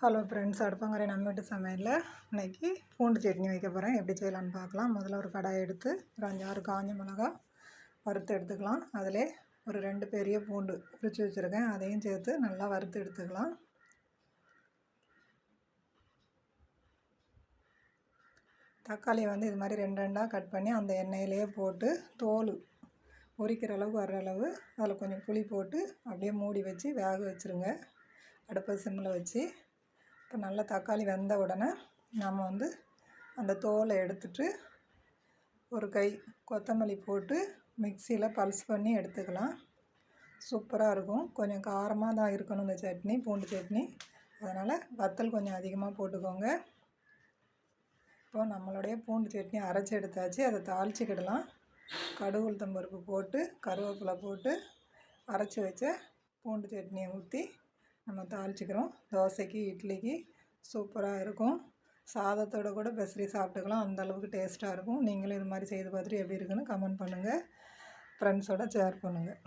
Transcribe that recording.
Hello friends, அடுப்பங்கரை நம்ம வீட்டு சமையலில் இன்றைக்கி பூண்டு சட்னி வைக்க போகிறேன். எப்படி செய்யலான்னு பார்க்கலாம். முதல்ல ஒரு கடாயை எடுத்து ஒரு 5-6 காஞ்ச மிளகா வறுத்து எடுத்துக்கலாம். அதிலே ஒரு 2 பெரிய பூண்டு உரித்து வச்சுருக்கேன், அதையும் சேர்த்து நல்லா வறுத்து எடுத்துக்கலாம். தக்காளியை இது மாதிரி 2 கட் பண்ணி அந்த எண்ணெயிலேயே போட்டு தோல் உரிக்கிற அளவுக்கு வர்ற அளவு அதில் கொஞ்சம் புளி போட்டு அப்படியே மூடி வச்சு வேக வச்சுருங்க. அடுப்பை சிம்மில் வச்சு இப்போ நல்லா தக்காளி வெந்த உடனே நம்ம அந்த தோலை எடுத்துட்டு ஒரு கை கொத்தமல்லி போட்டு மிக்சியில் பல்ஸ் பண்ணி எடுத்துக்கலாம். சூப்பராக இருக்கும். கொஞ்சம் காரமாக தான் இருக்கணும் இந்த சட்னி, பூண்டு சட்னி. அதனால் வத்தல் கொஞ்சம் அதிகமாக போட்டுக்கோங்க. இப்போ நம்மளுடைய பூண்டு சட்னி அரைச்சி எடுத்தாச்சு. அதை தாளிச்சிக்கிடலாம். கடுகு உளுத்தம் பருப்பு போட்டு கருவேப்பிலை போட்டு அரைச்சி வச்ச பூண்டு சட்னியை ஊற்றி நம்ம தாளிச்சிக்கிறோம். தோசைக்கு இட்லிக்கு சூப்பராக இருக்கும். சாதத்தோடு கூட பெசரி சாப்பிட்டுக்கலாம். அந்தளவுக்கு டேஸ்ட்டாக இருக்கும். நீங்களும் இது மாதிரி செய்து பார்த்துட்டு எப்படி இருக்குன்னு கமெண்ட் பண்ணுங்கள். ஃப்ரெண்ட்ஸோடு ஷேர் பண்ணுங்கள்.